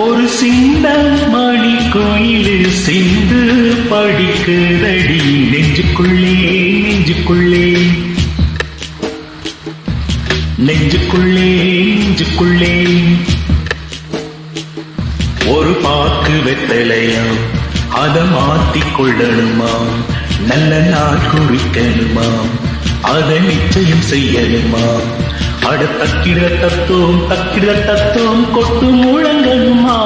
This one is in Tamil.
ஒரு சின்ன மணி கோயிலு சிந்து படிக்குதடி நெஞ்சுக்குள்ளே நெஞ்சுக்குள்ளே நெஞ்சுக்குள்ளே நெஞ்சுக்குள்ளே ஒரு பாக்கு வெத்தலையா அத மாத்திக் கொள்ளணுமா நல்ல நாள் குறிக்கணுமா அத நிச்சயம் செய்யணுமா அட தக்கிட தத்துவம் கொட்டு முழங்கணுமா